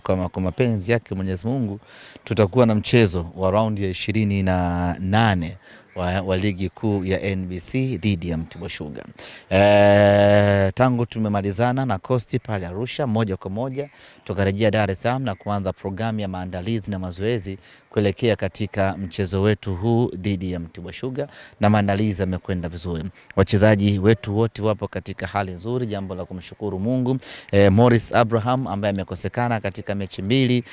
kwa mapenzi yake Mwenyezi Mungu tutakuwa na mchezo wa raundi ya 28 wa ligi kuu ya NBC dhidi ya Mtibwa Sugar. Tangu tumemalizana na Coast pale Arusha moja kwa moja tukarejea Dar es Salaam na kuanza programu ya maandalizi na mazoezi kuelekea katika mchezo wetu huu dhidi ya Mtibwa Sugar, na maandalizi yamekwenda vizuri. Wachezaji wetu wote wapo katika hali nzuri, jambo la kumshukuru Mungu. Morris Abraham ambaye amekosekana katika mechi mbili,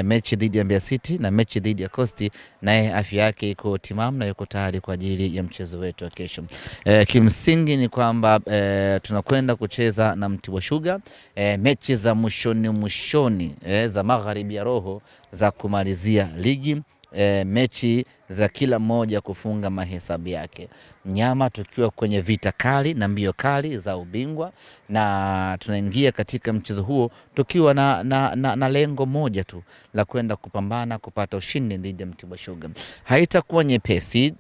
mechi dhidi ya Mbeya City na mechi dhidi ya Coast, naye afya yake iko timamu na yuko tayari kwa ajili ya mchezo wetu wa kesho. Kimsingi ni kwamba tunakwenda kucheza na Mtibwa Sugar mechi za mwishoni za magharibi ya roho za kumalizia ligi, mechi za kila mmoja kufunga mahesabu yake. Mnyama tukiwa kwenye vita kali na mbio kali za ubingwa, na tunaingia katika mchezo huo tukiwa na lengo moja tu la kwenda kupambana kupata ushindi dhidi ya Mtibwa Sugar. Haitakuwa nyepesi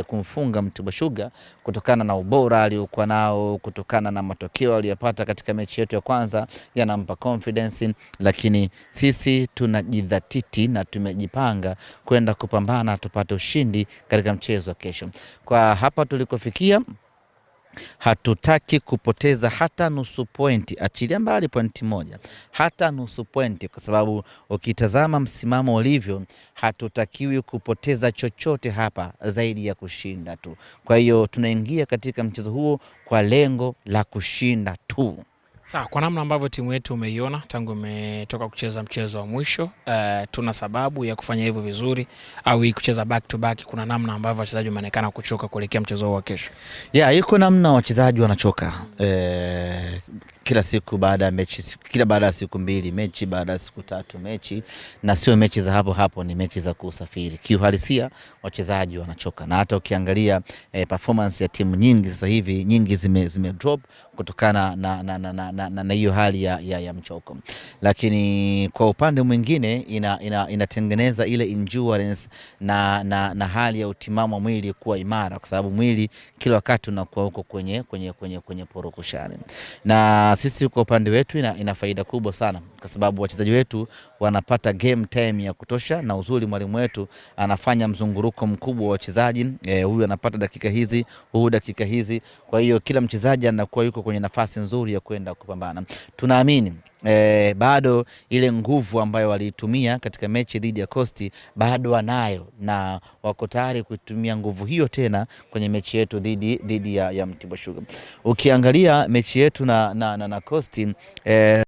kumfunga Mtibwa Sugar kutokana na ubora aliokuwa nao, kutokana na matokeo aliyopata katika mechi yetu ya kwanza yanampa confidence, lakini sisi tunajidhatiti na tumejipanga kwenda kupambana tupate ushindi katika mchezo wa kesho. Kwa hapa tulikofikia, hatutaki kupoteza hata nusu pointi, achilia mbali pointi moja, hata nusu pointi, kwa sababu ukitazama msimamo ulivyo hatutakiwi kupoteza chochote hapa zaidi ya kushinda tu. Kwa hiyo tunaingia katika mchezo huo kwa lengo la kushinda tu. Sawa, kwa namna ambavyo timu yetu umeiona tangu umetoka kucheza mchezo wa mwisho, tuna sababu ya kufanya hivyo vizuri au hii kucheza back to back, kuna namna ambavyo wachezaji wameonekana kuchoka kuelekea mchezo wa kesho? Iko namna wachezaji wanachoka. Kila siku baada ya mechi, kila baada ya siku mbili mechi, baada ya siku tatu mechi, na sio mechi za hapo, ni mechi za kusafiri. Kiuhalisia wachezaji wanachoka, na hata performance ya timu nyingi sasa hivi nyingi zime drop kutokana na hiyo hali ya mchoko. Lakini kwa upande mwingine inatengeneza ile endurance na hali ya utimamu wa mwili kuwa imara, kwa sababu mwili kila wakati unakuwa huko kwenye porokushani. Na sisi kwa upande wetu ina faida kubwa sana, kwa sababu wachezaji wetu wanapata game time ya kutosha, na uzuri mwalimu wetu anafanya mzunguruko mkubwa wa wachezaji. Huyu anapata dakika hizi, huyu dakika hizi, kwa hiyo kila mchezaji anakuwa yuko kwenye nafasi nzuri ya kwenda kupambana. Tunaamini bado ile nguvu ambayo waliitumia katika mechi dhidi ya Coast bado wanayo, na wako tayari kutumia nguvu hiyo tena kwenye mechi yetu dhidi ya Mtibwa Sugar. Ukiangalia mechi yetu na Coast